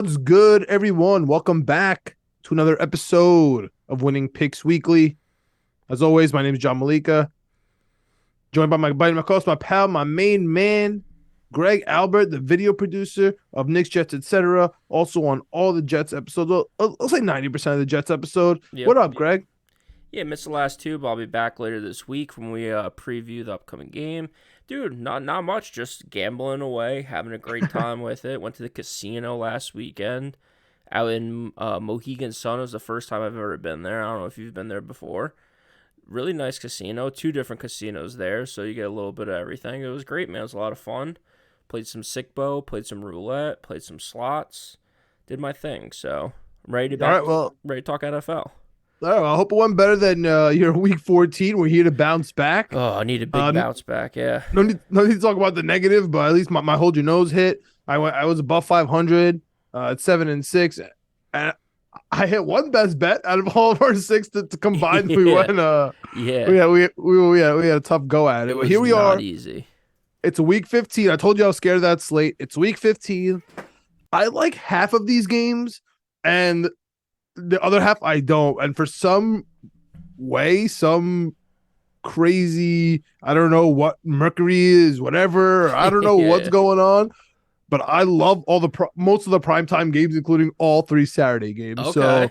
What's good, everyone? Welcome back to another episode of Winning Picks Weekly. As always, my name is John Meleka, joined by my buddy, my co-host, my pal, my main man, Greg Albert, the video producer of Knicks, Jets, etc. Also on all the Jets episodes. I'll say 90% of the Jets episode. Yep. What up, Greg? Yeah, missed the last two, but I'll be back later this week when we preview the upcoming game. Dude, not much, just gambling away, having a great time with it. Went to the casino last weekend out in Mohegan Sun. It was the first time I've ever been there. I don't know if you've been there before. Really nice casino, two different casinos there, so you get a little bit of everything. It was great, man. It was a lot of fun. Played some sick bow, played some roulette, played some slots, did my thing. So I'm All right, well, ready to talk NFL. all right, well, I hope it went better than your week 14. We're here to bounce back. Oh, I need a big Uh, bounce back. Yeah. no need to talk about the negative, but at least my hold your nose hit. I was above 500 at 7-6, and I hit one best bet out of all of our six to combine. We Yeah. went Yeah. we had a tough go at it. It But here was we not are. easy. It's a week 15. I told you I was scared of that slate. It's week 15. I like half of these games, and the other half I don't. And for some way, some crazy, I don't know what Mercury is, whatever. I don't know what's Yeah. going on, but I love all the most of the primetime games, including all three Saturday games. Okay. So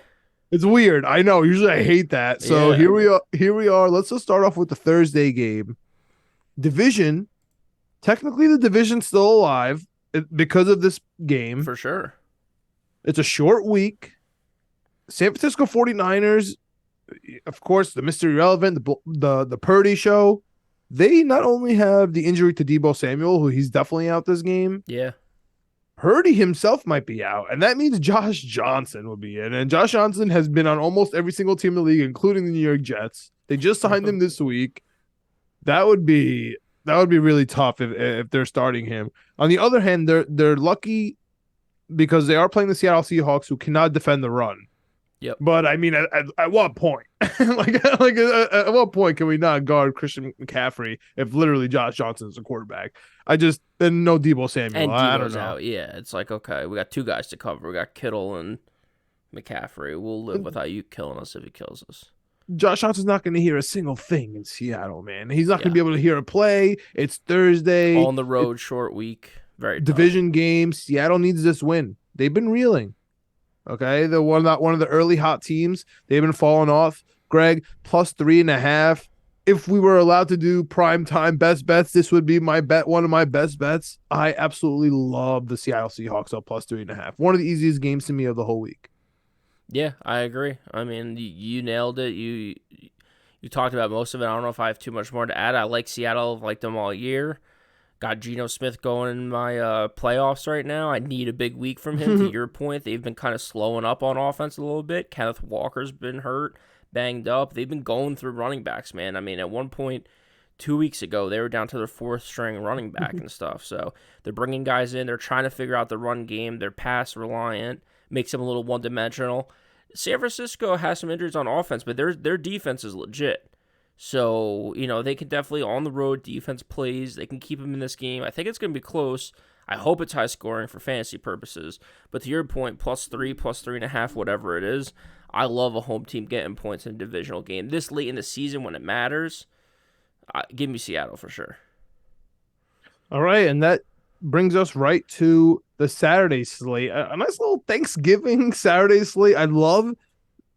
it's weird. I know. Usually I hate that. So Yeah. here we are. Here we are. Let's just start off with the Thursday game. Division. Technically, the division's still alive because of this game. For sure. It's a short week. San Francisco 49ers, of course, the Mr. Irrelevant, the Purdy show. They not only have the injury to Debo Samuel, who he's definitely out this game. Yeah. Purdy himself might be out, and that means Josh Johnson will be in. And Josh Johnson has been on almost every single team in the league, including the New York Jets. They just signed him this week. That would be really tough if they're starting him. On the other hand, they're lucky because they are playing the Seattle Seahawks, who cannot defend the run. Yep. But I mean, at what point? At what point can we not guard Christian McCaffrey if literally Josh Johnson is a quarterback? And no Debo Samuel. And I don't Debo's know. out. Yeah. It's like, okay, we got two guys to cover. We got Kittle and McCaffrey. We'll live without you killing us if he kills us. Josh Johnson's not going to hear a single thing in Seattle, man. He's not going to Yeah. be able to hear a play. It's Thursday. On the road, short week. Very tough. Division game. Seattle needs this win. They've been reeling. Okay, they're one of the early hot teams. They've been falling off. Greg, plus 3.5. If we were allowed to do prime time best bets, this would be my bet. One of my best bets. I absolutely love the Seattle Seahawks up plus 3.5. One of the easiest games to me of the whole week. Yeah, I agree. I mean, you nailed it. You talked about most of it. I don't know if I have too much more to add. I like Seattle. I've liked them all year. Got Geno Smith going in my playoffs right now. I need a big week from him. To your point, they've been kind of slowing up on offense a little bit. Kenneth Walker's been hurt, banged up. They've been going through running backs, man. I mean, at one point 2 weeks ago, they were down to their fourth string running back and stuff. So they're bringing guys in. They're trying to figure out the run game. They're pass reliant, makes them a little one dimensional. San Francisco has some injuries on offense, but their defense is legit. So, they can definitely, on the road, defense plays. They can keep them in this game. I think it's going to be close. I hope it's high scoring for fantasy purposes. But to your point, plus 3.5, whatever it is, I love a home team getting points in a divisional game. This late in the season when it matters, give me Seattle for sure. All right, and that brings us right to the Saturday slate. A nice little Thanksgiving Saturday slate. I love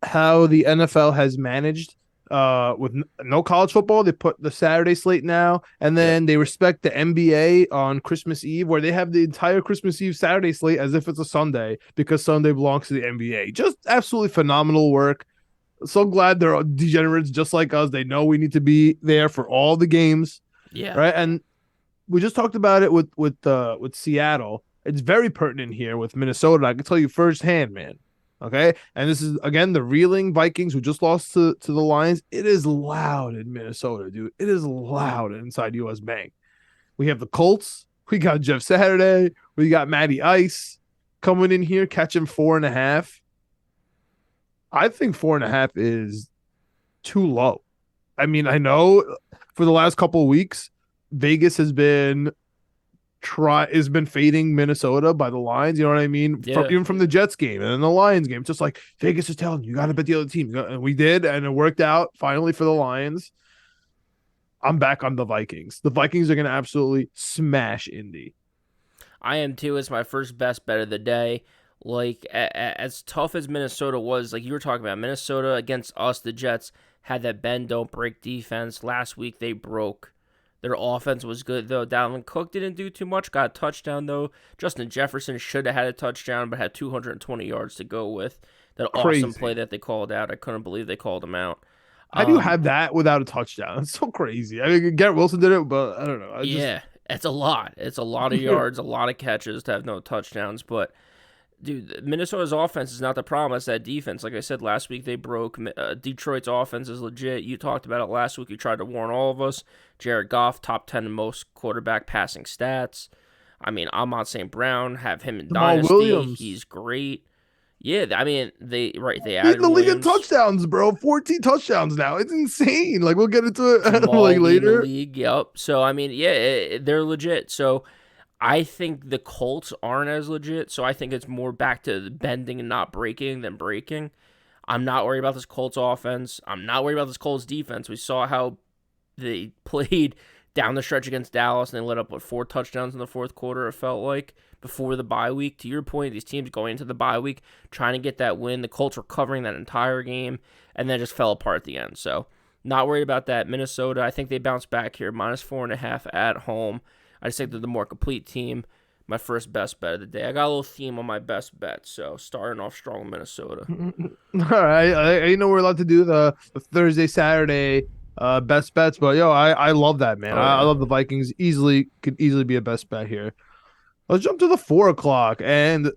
how the NFL has managed with no college football. They put the Saturday slate now, and then they respect the NBA on Christmas Eve, where they have the entire Christmas Eve Saturday slate as if it's a Sunday because Sunday belongs to the NBA. Just absolutely phenomenal work. So glad they're degenerates just like us. They know we need to be there for all the games, Yeah. right? And we just talked about it with Seattle. It's very pertinent here with Minnesota. I can tell you firsthand, man. Okay. And this is, again, the reeling Vikings who just lost to the Lions. It is loud in Minnesota, dude. It is loud inside US Bank. We have the Colts. We got Jeff Saturday. We got Matty Ice coming in here, catching 4.5. I think 4.5 is too low. I mean, I know for the last couple of weeks, Vegas has been has been fading Minnesota by the lines. You know what I mean? Yeah. Even from the Jets game and then the Lions game, just like Vegas is telling you, you got to bet the other team, and we did, and it worked out finally for the Lions. I'm back on the Vikings. The Vikings are going to absolutely smash Indy. I am too. It's my first best bet of the day. Like as tough as Minnesota was, like you were talking about, Minnesota against us, the Jets had that bend don't break defense. Last week they broke. Their offense was good though. Dalvin Cook didn't do too much. Got a touchdown though. Justin Jefferson should have had a touchdown, but had 220 yards to go with. That awesome play Crazy. that they called out. I couldn't believe they called him out. How do you Um, have that without a touchdown? It's so crazy. I mean, Garrett Wilson did it, but I don't know. I just yeah, it's a lot. It's a lot of yards, a lot of catches to have no touchdowns, but dude, Minnesota's offense is not the problem. It's that defense. Like I said last week, they broke. Detroit's offense is legit. You talked about it last week. You tried to warn all of us. Jared Goff, top 10 in most quarterback passing stats. I mean, Amon St. Brown, have him in Jamal Dynasty. Williams He's great. Yeah, I mean, they leading added the league in Williams. touchdowns, bro. 14 touchdowns now. It's insane. Like we'll get into it like Jamal leading the later. league. Yep. So, I mean, yeah, they're legit. So, I think the Colts aren't as legit, so I think it's more back to bending and not breaking than breaking. I'm not worried about this Colts offense. I'm not worried about this Colts defense. We saw how they played down the stretch against Dallas, and they let up, 4 touchdowns in the fourth quarter, it felt like, before the bye week. To your point, these teams going into the bye week, trying to get that win. The Colts were covering that entire game, and then just fell apart at the end. So, not worried about that. Minnesota, I think they bounce back here, -4.5 at home. I just think they're the more complete team. My first best bet of the day. I got a little theme on my best bet, so starting off strong with Minnesota. All right. I know we're allowed to do the Thursday, Saturday best bets, but I love that, man. Oh I yeah, love the Vikings. Could easily be a best bet here. Let's jump to the 4 o'clock. And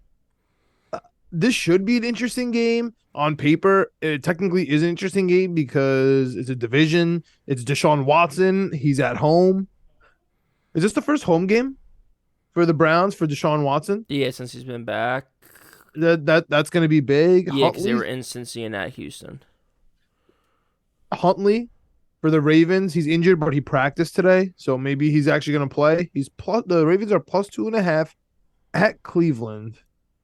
this should be an interesting game on paper. It technically is an interesting game because it's a division. It's Deshaun Watson. He's at home. Is this the first home game for the Browns for Deshaun Watson? yeah. Since he's been back, That's going to be big. yeah, because they were in Cincy and at Houston. Huntley for the Ravens. He's injured, but he practiced today, so maybe he's actually going to play. He's plus the Ravens are +2.5 at Cleveland.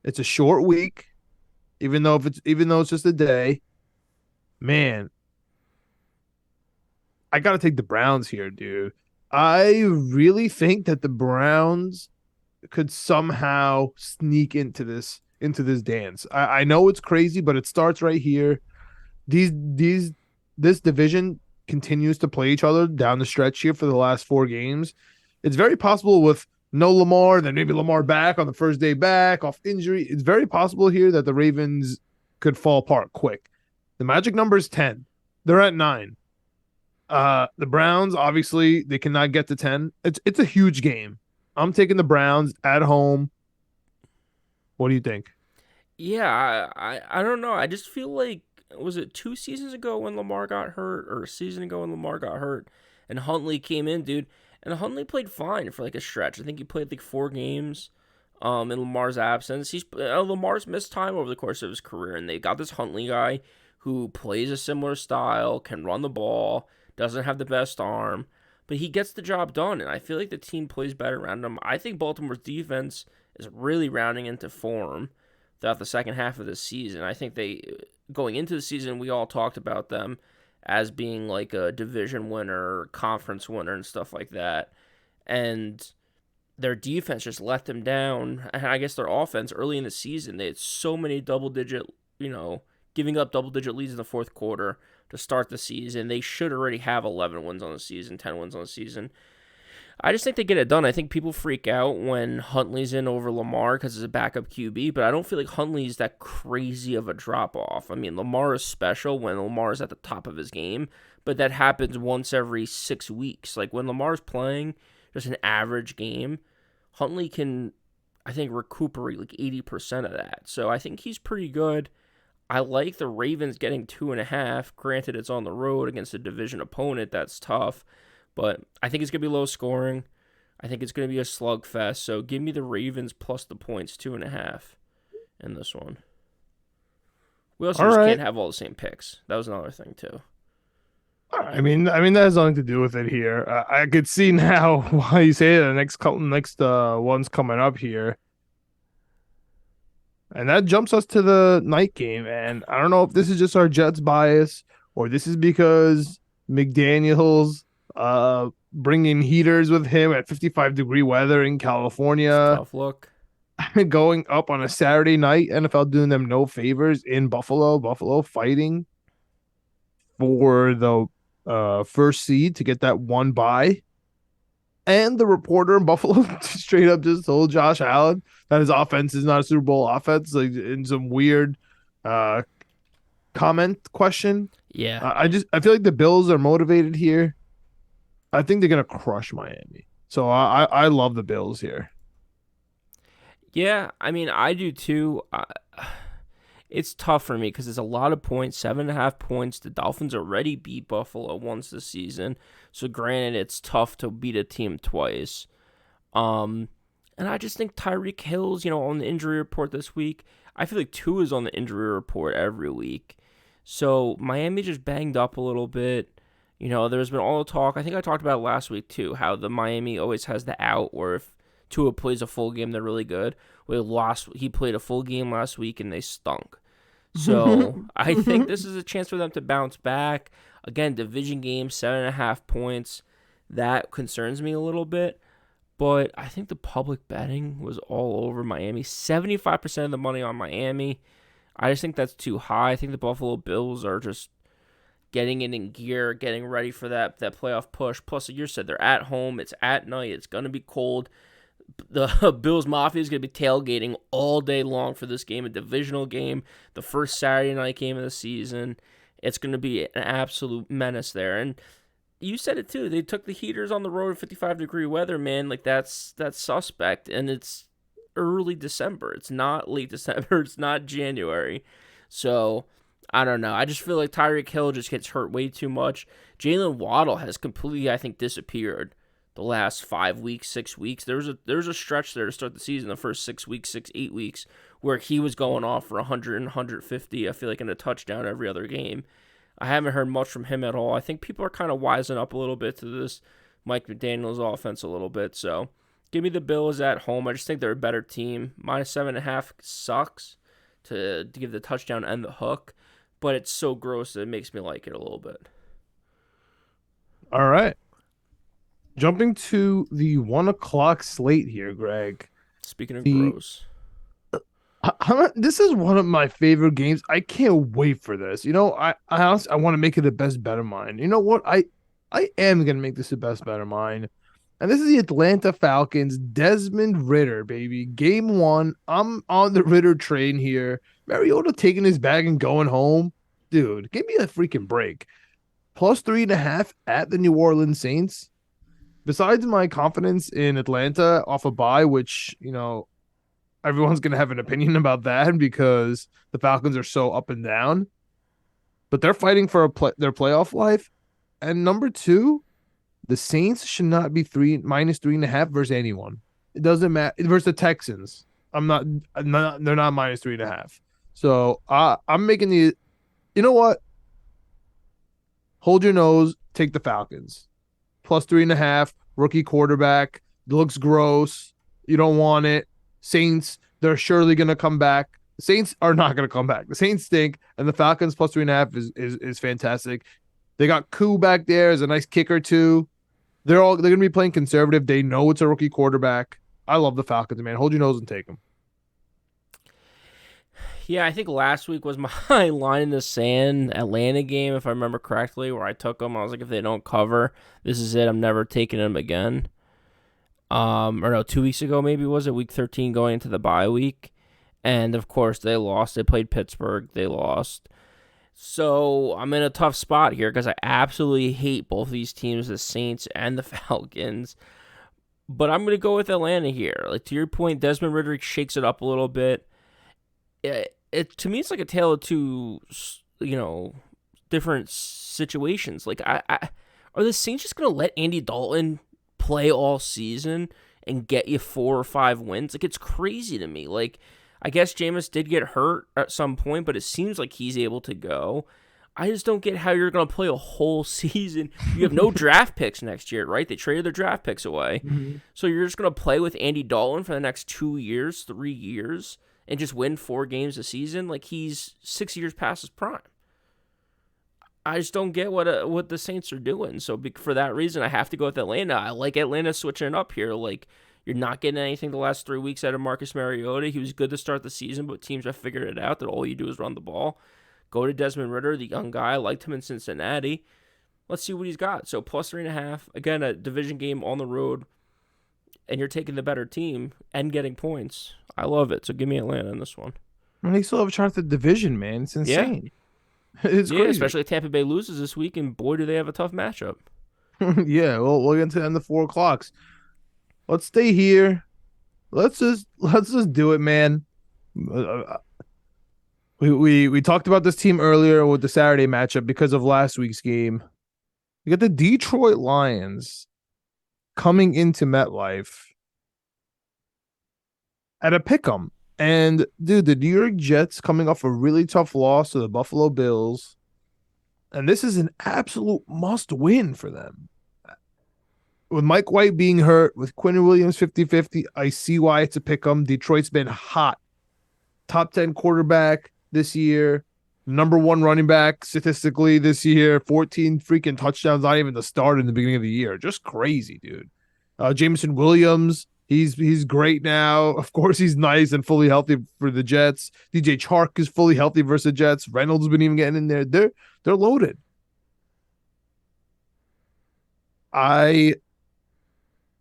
It's a short week, even though it's just a day. Man, I got to take the Browns here, dude. I really think that the Browns could somehow sneak into this dance. I know it's crazy, but it starts right here. These this division continues to play each other down the stretch here for the last 4 games. It's very possible with no Lamar, then maybe Lamar back on the first day back off injury. It's very possible here that the Ravens could fall apart quick. The magic number is 10. They're at 9. The Browns, obviously, they cannot get to 10. It's a huge game. I'm taking the Browns at home. What do you think? Yeah, I don't know. I just feel like, was it 2 seasons ago when Lamar got hurt, or a season ago when Lamar got hurt, and Huntley came in, dude, and Huntley played fine for like a stretch. I think he played like 4 games, in Lamar's absence. Lamar's missed time over the course of his career, and they got this Huntley guy who plays a similar style, can run the ball, doesn't have the best arm, but he gets the job done, and I feel like the team plays better around him. I think Baltimore's defense is really rounding into form throughout the second half of the season. I think going into the season, we all talked about them as being like a division winner, conference winner, and stuff like that. And their defense just let them down. And I guess their offense early in the season, they had so many giving up double digit leads in the fourth quarter to start the season. They should already have 11 wins on the season, 10 wins on the season. I just think they get it done. I think people freak out when Huntley's in over Lamar because it's a backup QB, but I don't feel like Huntley's that crazy of a drop off. I mean, Lamar is special when Lamar's at the top of his game, but that happens once every 6 weeks. Like when Lamar's playing just an average game, Huntley can, I think, recuperate like 80% of that. So I think he's pretty good. I like the Ravens getting 2.5. Granted, it's on the road against a division opponent. That's tough. But I think it's going to be low scoring. I think it's going to be a slugfest. So give me the Ravens plus the points, 2.5 in this one. We also All just right. can't have all the same picks. That was another thing, too. I mean that has nothing to do with it here. I could see now why you say the next one's coming up here, and that jumps us to the night game. And I don't know if this is just our Jets bias or this is because McDaniel's bringing heaters with him at 55-degree weather in It's a California, tough look. going up on a Saturday night. NFL doing them no favors in Buffalo. Buffalo fighting for the first seed to get that one bye. And the reporter in Buffalo straight up just told Josh Allen that his offense is not a Super Bowl offense, like in some weird uh, comment question. Yeah. I feel like the Bills are motivated here. I think they're gonna crush Miami. So I love the Bills here. Yeah, I mean, I do too. It's tough for me because it's a lot of points, 7.5 points. The Dolphins already beat Buffalo once this season, so granted, it's tough to beat a team twice. Um, and I just think Tyreek Hill's, on the injury report this week. I feel like two is on the injury report every week. So Miami just banged up a little bit. There's been all the talk. I think I talked about it last week too, how the Miami always has the out where if Tua plays a full game, they're really good. He played a full game last week and they stunk. So I think this is a chance for them to bounce back. Again, division game, 7.5 points. That concerns me a little bit. But I think the public betting was all over Miami. 75% of the money on Miami. I just think that's too high. I think the Buffalo Bills are just getting it in gear, getting ready for that playoff push. Plus, like you said, they're at home. It's at night. It's going to be cold. The Bills Mafia is going to be tailgating all day long for this game, a divisional game, the first Saturday night game of the season. It's going to be an absolute menace there. And you said it too. They took the heaters on the road in 55-degree weather, man. Like that's suspect, and it's early December. It's not late December. It's not January. So I don't know. I just feel like Tyreek Hill just gets hurt way too much. Jalen Waddle has completely, I think, disappeared the last 5 weeks, 6 weeks. There was a stretch there to start the season, the first 6 weeks, 8 weeks, where he was going off for 100 and 150, I feel like, in a touchdown every other game. I haven't heard much from him at all. I think people are kind of wising up a little bit to this Mike McDaniel's offense a little bit. So give me the Bills at home. I just think they're a better team. -7.5 sucks to give the touchdown and the hook, but it's so gross that it makes me like it a little bit. All right. Jumping to the 1 o'clock slate here, Greg. Speaking of The gross. This is one of my favorite games. I can't wait for this. I honestly I want to make it the best bet of mine. You know what? I am gonna make this the best bet of mine. And this is the Atlanta Falcons, Desmond Ritter, baby. Game one. I'm on the Ritter train here. Mariota taking his bag and going home. Dude, give me a freaking break. +3.5 at the New Orleans Saints. Besides my confidence in Atlanta off a bye, which, everyone's going to have an opinion about that because the Falcons are so up and down, but they're fighting for their playoff life. And number two, the Saints should not be -3.5 versus anyone. It doesn't matter versus the Texans. They're not -3.5. So I'm making you know what? Hold your nose, take the Falcons. +3.5, rookie quarterback. Looks gross. You don't want it. Saints, they're surely going to come back. The Saints are not going to come back. The Saints stink, and the Falcons +3.5 is fantastic. They got Koo back there as a nice kicker too. They're going to be playing conservative. They know it's a rookie quarterback. I love the Falcons, man. Hold your nose and take them. Yeah, I think last week was my line in the sand Atlanta game, if I remember correctly, where I took them. I was like, if they don't cover, this is it. I'm never taking them again. Or no, 2 weeks ago maybe was it, week 13 going into the bye week. And of course they lost. They played Pittsburgh. They lost. So I'm in a tough spot here because I absolutely hate both of these teams, the Saints and the Falcons. But I'm going to go with Atlanta here. Like to your point, Desmond Ritter shakes it up a little bit. To me, it's like a tale of two, different situations. Like, are the Saints just gonna let Andy Dalton play all season and get you 4 or 5 wins? Like, it's crazy to me. Like, I guess Jameis did get hurt at some point, but it seems like he's able to go. I just don't get how you're going to play a whole season. You have no draft picks next year, right? They traded their draft picks away. Mhm. So you're just going to play with Andy Dalton for the next 2 years, 3 years, and just win 4 games a season? Like, he's 6 years past his prime. I just don't get what the Saints are doing. So for that reason, I have to go with Atlanta. I like Atlanta switching it up here. Like, you're not getting anything the last 3 weeks out of Marcus Mariota. He was good to start the season, but teams have figured it out that all you do is run the ball. Go to Desmond Ridder, the young guy. I liked him in Cincinnati. Let's see what he's got. So plus 3.5. Again, a division game on the road, and you're taking the better team and getting points. I love it. So give me Atlanta in this one. And they still have a chance at the division, man. It's Yeah. insane. It's Yeah, crazy. especially if Tampa Bay loses this week, and boy, do they have a tough matchup. Yeah, well, we'll get into the end of 4 o'clocks. Let's stay here. Let's just do it, man. Uh, we talked about this team earlier with the Saturday matchup because of last week's game. We got the Detroit Lions coming into MetLife at a pick'em. And dude, the New York Jets coming off a really tough loss to the Buffalo Bills. And this is an absolute must win for them. With Mike White being hurt, with Quinn Williams 50-50, I see why it's a pick'em. Detroit's been hot. Top 10 quarterback this year. Number 1 running back statistically this year. 14 freaking touchdowns, not even the start in the beginning of the year. Just crazy, dude. Jameson Williams, he's great now. Of course, he's nice and fully healthy for the Jets. DJ Chark is fully healthy versus the Jets. Reynolds has been even getting in there. They're loaded. I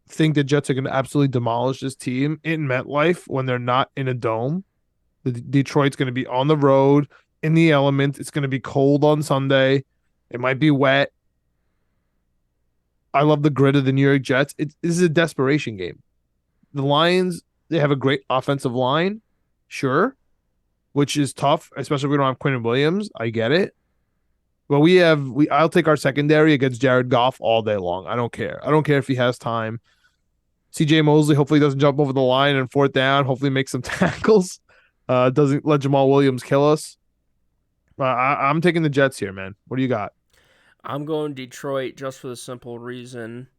think the Jets are going to absolutely demolish this team in MetLife when they're not in a dome. The Detroit's going to be on the road in the element. It's going to be cold on Sunday. It might be wet. I love the grit of the New York Jets. This is a desperation game. The Lions, they have a great offensive line, sure, which is tough, especially if we don't have Quinn Williams. I get it. But I'll take our secondary against Jared Goff all day long. I don't care. I don't care if he has time. CJ Mosley hopefully doesn't jump over the line and 4th down. Hopefully makes some tackles. Doesn't let Jamal Williams kill us. I'm taking the Jets here, man. What do you got? I'm going Detroit just for the simple reason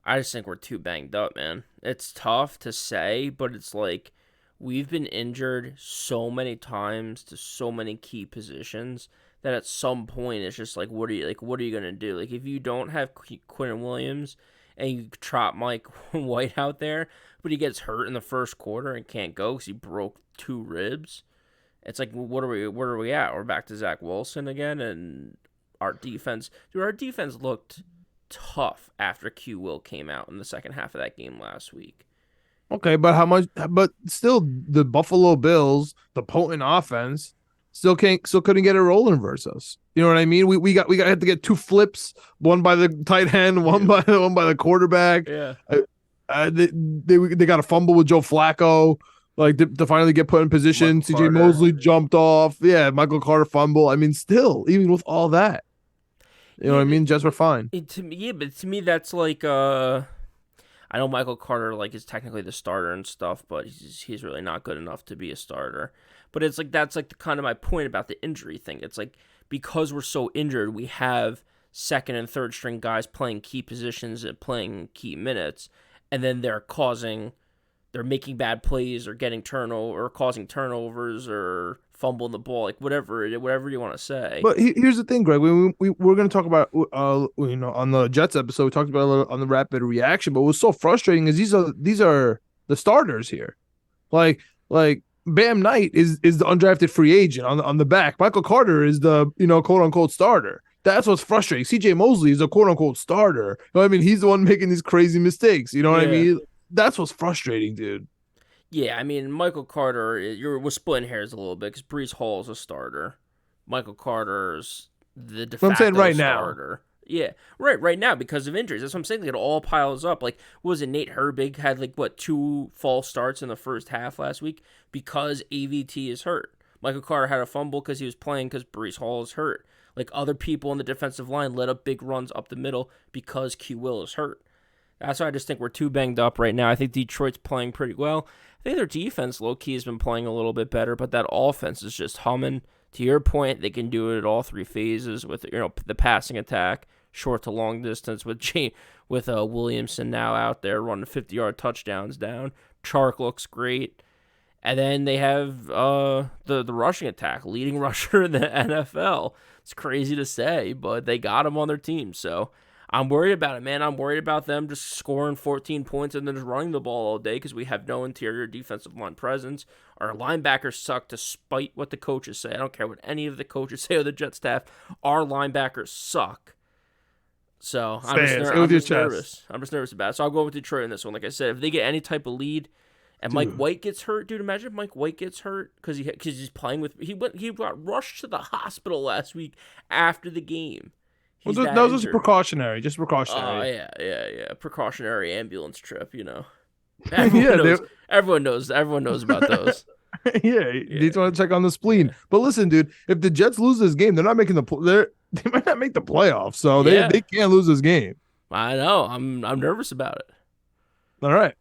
I just think we're too banged up, man. It's tough to say, but it's like we've been injured so many times to so many key positions that at some point it's just like what are you gonna do? Like if you don't have Quinn Williams and you trot Mike White out there, but he gets hurt in the first quarter and can't go because he broke 2 ribs. It's like, where are we at? We're back to Zach Wilson again, and our defense looked tough after Q Will came out in the second half of that game last week. Okay, but how much? But still, the Buffalo Bills, the potent offense, still couldn't get it rolling versus us. You know what I mean? We had to get 2 flips, one by the tight end, one by the quarterback. Yeah. They got a fumble with Joe Flacco, like to finally get put in position. CJ Mosley jumped off. Yeah, Michael Carter fumble. I mean, still, even with all that, you know what I mean? Jets were fine. But to me, that's like I know Michael Carter like is technically the starter and stuff, but he's really not good enough to be a starter. But it's like that's like kind of my point about the injury thing. It's like because we're so injured, we have second and third string guys playing key positions and playing key minutes, and then they're making bad plays or getting turnover or causing turnovers or fumbling the ball, like whatever you want to say. But here's the thing, Greg. We're going to talk about on the Jets episode, we talked about a little on the rapid reaction. But what's so frustrating is these are the starters here, like Bam Knight is the undrafted free agent on the back. Michael Carter is the quote unquote starter. That's what's frustrating. CJ Mosley is a quote unquote starter. You know what I mean? He's the one making these crazy mistakes. You know what I mean? That's what's frustrating, dude. Yeah, I mean, Michael Carter, we're splitting hairs a little bit because Brees Hall is a starter. Michael Carter's the de facto I'm saying right starter. Now. Yeah, right now because of injuries. That's what I'm saying. It all piles up. Like, what was it Nate Herbig had 2 false starts in the first half last week because AVT is hurt. Michael Carter had a fumble because he was playing because Brees Hall is hurt. Like, other people on the defensive line let up big runs up the middle because Q Will is hurt. That's why I just think we're too banged up right now. I think Detroit's playing pretty well. I think their defense, low-key, has been playing a little bit better, but that offense is just humming. To your point, they can do it at all three phases with the passing attack, short to long distance with Williamson now out there running 50-yard touchdowns down. Chark looks great. And then they have the rushing attack, leading rusher in the NFL. It's crazy to say, but they got him on their team. So I'm worried about it, man. I'm worried about them just scoring 14 points and then just running the ball all day because we have no interior defensive line presence. Our linebackers suck despite what the coaches say. I don't care what any of the coaches say or the Jet staff. Our linebackers suck. So I'm just nervous. I'm just nervous about it. So I'll go with Detroit in this one. Like I said, if they get any type of lead and Mike White gets hurt, dude, imagine if Mike White gets hurt because he's playing with he got rushed to the hospital last week after the game. Well, that was just precautionary. Just precautionary. Oh, yeah. Precautionary ambulance trip, Everyone knows about those. Yeah, you just want to check on the spleen. But listen, dude, if the Jets lose this game, they're not making they might not make the playoffs, so they can't lose this game. I know. I'm nervous about it. All right.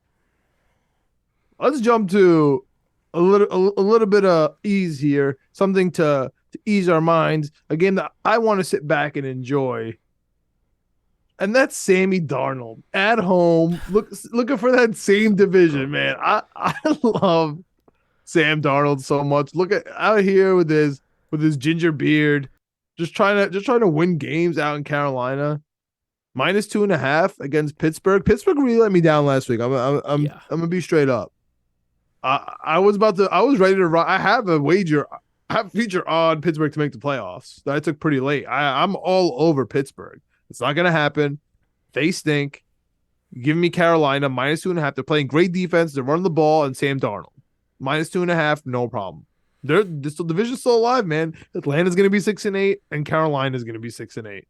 Let's jump to a little bit of ease here. Something to ease our minds. A game that I want to sit back and enjoy. And that's Sammy Darnold at home, looking for that same division, man. I love Sam Darnold so much. Look at out here with his ginger beard, just trying to win games out in Carolina. -2.5 against Pittsburgh. Pittsburgh really let me down last week. I'm gonna be straight up. I was ready to run. I have a wager. I have a feature on Pittsburgh to make the playoffs that I took pretty late. I'm all over Pittsburgh. It's not going to happen. They stink. Give me Carolina -2.5. They're playing great defense. They're running the ball, and Sam Darnold -2.5. No problem. This division's still alive, man. Atlanta's going to be 6-8, and Carolina's going to be 6-8.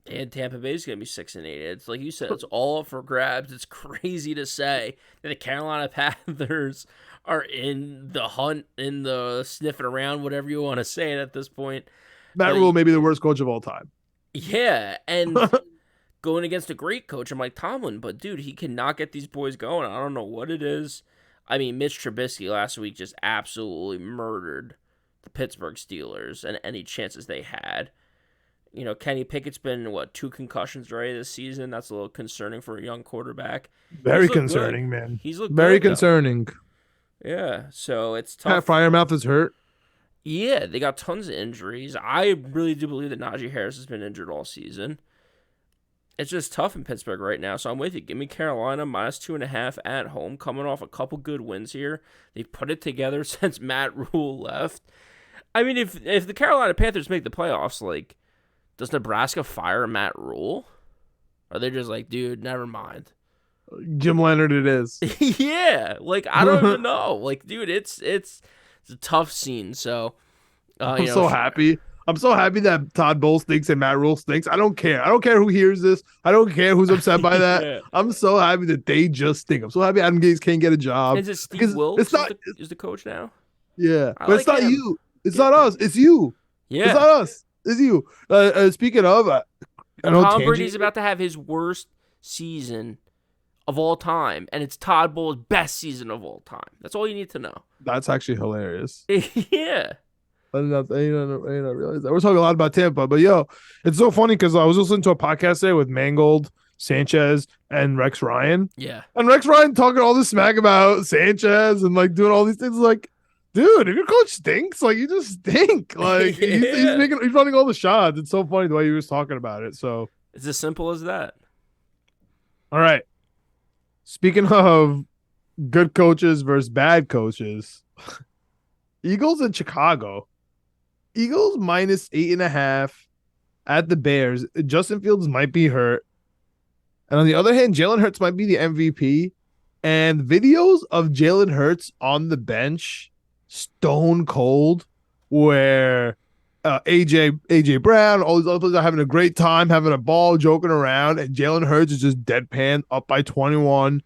And Tampa Bay's going to be 6-8. It's like you said, it's all up for grabs. It's crazy to say that the Carolina Panthers are in the hunt, in the sniffing around, whatever you want to say at this point. Matt Rule may be the worst coach of all time. Yeah, and going against a great coach, I'm like Tomlin, but dude, he cannot get these boys going. I don't know what it is. I mean, Mitch Trubisky last week just absolutely murdered the Pittsburgh Steelers and any chances they had. Kenny Pickett's been, 2 concussions already this season. That's a little concerning for a young quarterback. Very concerning, man. He's looked very good, concerning. Though. Yeah, so it's tough. Pat Fryermouth is hurt. Yeah, they got tons of injuries. I really do believe that Najee Harris has been injured all season. It's just tough in Pittsburgh right now, so I'm with you. Give me Carolina -2.5 at home, coming off a couple good wins here. They've put it together since Matt Rule left. I mean, if the Carolina Panthers make the playoffs, does Nebraska fire Matt Rule? Or are they just like, dude, never mind? Jim Leonard it is. Yeah, I don't even know. Dude, it's a tough scene. So I'm so happy. I'm so happy that Todd Bowles stinks and Matt Rule stinks. I don't care. I don't care who hears this. I don't care who's upset by that. Yeah. I'm so happy that they just stink. I'm so happy Adam Gase can't get a job. Is it Steve Wilkes is the coach now? Yeah, but it's not you. It's not us. It's you. Yeah, it's not us. It's you. Speaking of, I know Tom Brady's about to have his worst season of all time, and it's Todd Bowles' best season of all time. That's all you need to know. That's actually hilarious. Yeah. I did not realize that. We're talking a lot about Tampa, but it's so funny because I was listening to a podcast there with Mangold, Sanchez, and Rex Ryan. Yeah. And Rex Ryan talking all this smack about Sanchez and doing all these things. Dude, if your coach stinks, you just stink. He's running all the shots. It's so funny the way he was talking about it. So it's as simple as that. All right. Speaking of good coaches versus bad coaches, Eagles in Chicago. Eagles -8.5 at the Bears. Justin Fields might be hurt. And on the other hand, Jalen Hurts might be the MVP. And videos of Jalen Hurts on the bench, stone cold, where AJ Brown, all these other players are having a great time, having a ball, joking around, and Jalen Hurts is just deadpan, up by 21,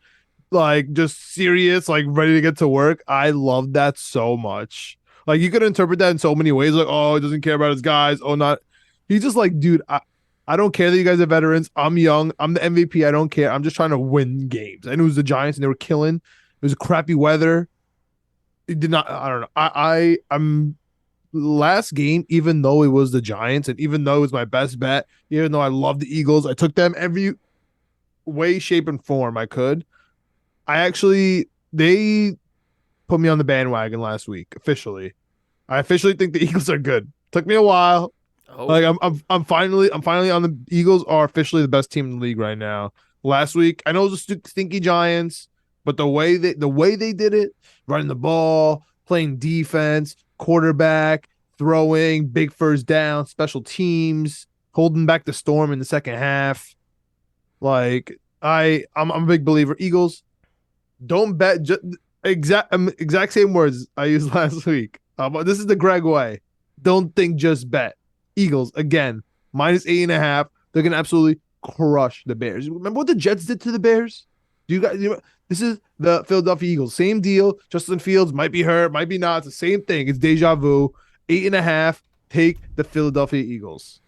just serious, ready to get to work. I love that so much. You could interpret that in so many ways, oh, he doesn't care about his guys, oh, not. He's just dude, I don't care that you guys are veterans. I'm young. I'm the MVP. I don't care. I'm just trying to win games. And it was the Giants, and they were killing. It was crappy weather. It did not. I don't know. last game, even though it was the Giants and even though it was my best bet, even though I love the Eagles, I took them every way, shape, and form I could. I actually they put me on the bandwagon last week officially. I officially think the Eagles are good. Took me a while. Oh, Like I'm finally on the Eagles are officially the best team in the league right now. Last week, I know it was the stinky Giants, but the way they did it, running the ball, playing defense, quarterback, throwing, big first down, special teams, holding back the storm in the second half. Like I'm a big believer. Eagles don't bet. Exact same words I used last week. But this is the Greg way. Don't think, just bet. Eagles again -8.5. They're gonna absolutely crush the Bears. Remember what the Jets did to the Bears? Do you guys? This is the Philadelphia Eagles. Same deal. Justin Fields might be hurt, might be not. It's the same thing. It's deja vu. 8.5. Take the Philadelphia Eagles.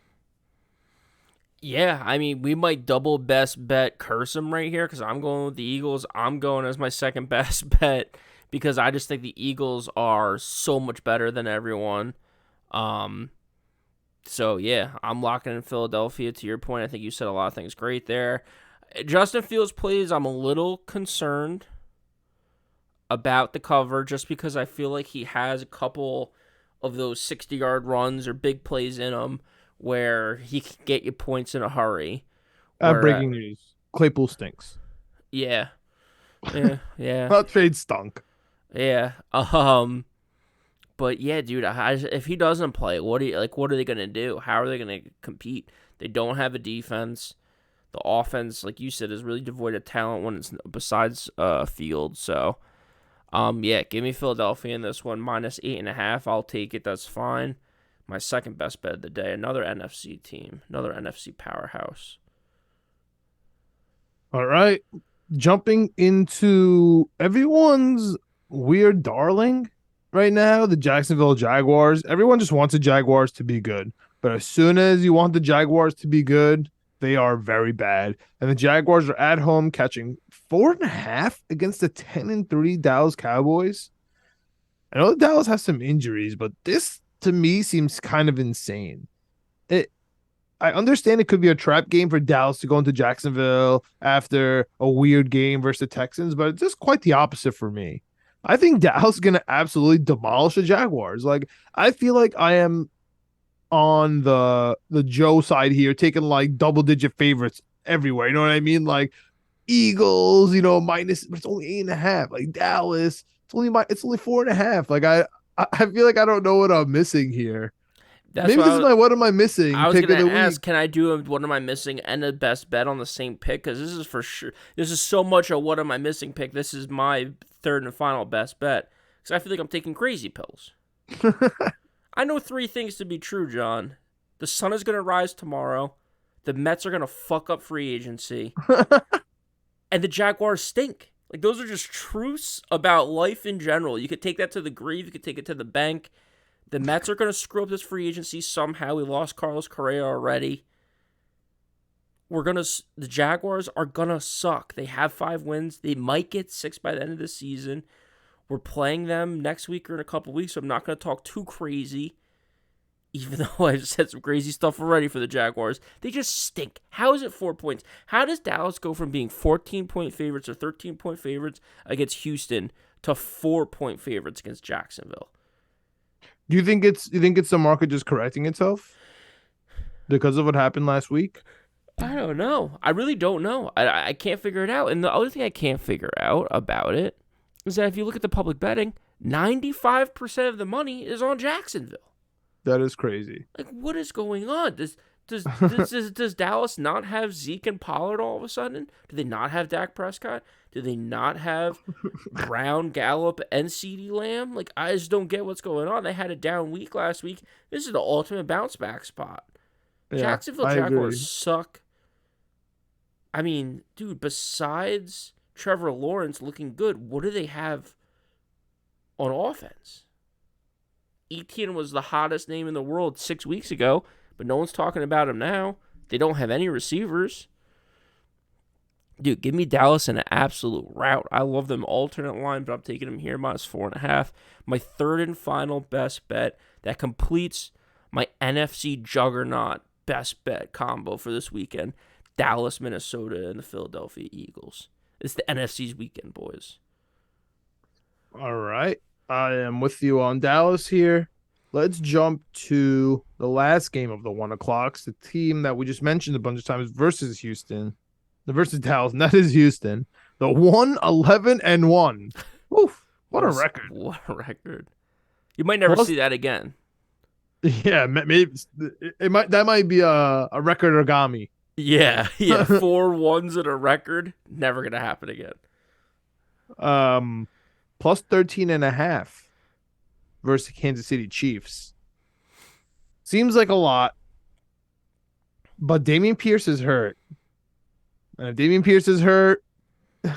yeah. I mean, we might double best bet curse him right here because I'm going with the Eagles. I'm going as my second best bet because I just think the Eagles are so much better than everyone. Um, so yeah, I'm locking in Philadelphia. To your point, I think you said a lot of things great there. Justin Fields plays, I'm a little concerned about the cover just because I feel like he has a couple of those 60-yard runs or big plays in him where he can get you points in a hurry. Where, Breaking news: Claypool stinks. yeah, yeah, yeah, That trade stunk. yeah. But yeah, dude, if he doesn't play, what are they gonna do? How are they gonna compete? They don't have a defense. The offense, like you said, is really devoid of talent when it's besides field. So, yeah, give me Philadelphia in this one -8.5. I'll take it. That's fine. My second best bet of the day. Another NFC team, another NFC powerhouse. All right. Jumping into everyone's weird darling right now, the Jacksonville Jaguars. Everyone just wants the Jaguars to be good. But as soon as you want the Jaguars to be good, they are very bad. And the Jaguars are at home catching 4.5 against the 10-3 Dallas Cowboys. I know Dallas has some injuries, but this to me seems kind of insane. It I understand it could be a trap game for Dallas to go into Jacksonville after a weird game versus the Texans, but it's just quite the opposite for me. I think Dallas is going to absolutely demolish the Jaguars. Like I feel like I am on the Joe side here, taking like double digit favorites everywhere. You know what I mean? Like Eagles, minus, but it's only 8.5. Like Dallas, it's only 4.5. Like I feel like I don't know what I'm missing here. That's Maybe what this is my what am I missing I was pick of gonna the ask. week. Can I do a what am I missing and a best bet on the same pick? Because this is for sure. This is so much a what am I missing pick. This is my third and final best bet. Because I feel like I'm taking crazy pills. I know three things to be true, John. The sun is gonna rise tomorrow. The Mets are gonna fuck up free agency, and the Jaguars stink. Like those are just truths about life in general. You could take that to the grave. You could take it to the bank. The Mets are going to screw up this free agency somehow. We lost Carlos Correa already. The Jaguars are going to suck. They have 5 wins. They might get 6 by the end of the season. We're playing them next week or in a couple weeks, so I'm not going to talk too crazy, even though I've said some crazy stuff already for the Jaguars. They just stink. How is it 4 points? How does Dallas go from being 14-point favorites or 13-point favorites against Houston to 4-point favorites against Jacksonville? Do you think it's the market just correcting itself because of what happened last week? I don't know. I really don't know. I can't figure it out. And the other thing I can't figure out about it is that if you look at the public betting, 95% of the money is on Jacksonville. That is crazy. Like, what is going on? Does Dallas not have Zeke and Pollard all of a sudden? Do they not have Dak Prescott? Do they not have Brown, Gallup, and CeeDee Lamb? Like, I just don't get what's going on. They had a down week last week. This is the ultimate bounce back spot. Yeah, Jacksonville I agree. Jaguars suck. I mean, dude, besides Trevor Lawrence looking good, what do they have on offense? Etienne was the hottest name in the world 6 weeks ago, but no one's talking about him now. They don't have any receivers. Dude, give me Dallas in an absolute rout. I love them alternate line, but I'm taking them here -4.5. My third and final best bet that completes my NFC juggernaut best bet combo for this weekend. Dallas, Minnesota, and the Philadelphia Eagles. It's the NFC's weekend, boys. All right. I am with you on Dallas here. Let's jump to the last game of the 1 o'clocks. The team that we just mentioned a bunch of times versus Houston, the versus Dallas, and that is Houston. The 1-11-1. Oof, what a record. What a record. You might never Plus, see that again. yeah, maybe that might be a record origami. Yeah, yeah. 4 1s in a record. Never going to happen again. Plus 13.5 versus Kansas City Chiefs. Seems like a lot, but Dameon Pierce is hurt. And if Dameon Pierce is hurt,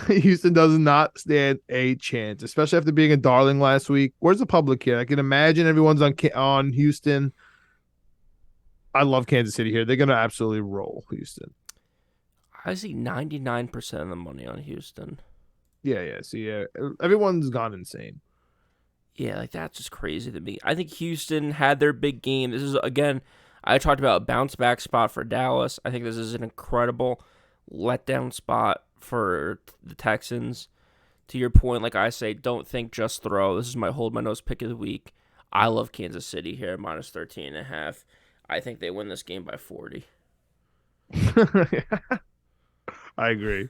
Houston does not stand a chance, especially after being a darling last week. Where's the public here? I can imagine everyone's on Houston. I love Kansas City here. They're going to absolutely roll Houston. I see 99% of the money on Houston. Yeah. See, everyone's gone insane. Yeah, like that's just crazy to me. I think Houston had their big game. This is, again, I talked about a bounce back spot for Dallas. I think this is an incredible letdown spot for the Texans. To your point, like I say, don't think, just throw. This is my hold my nose pick of the week. I love Kansas City here, -13.5. I think they win this game by 40. I agree.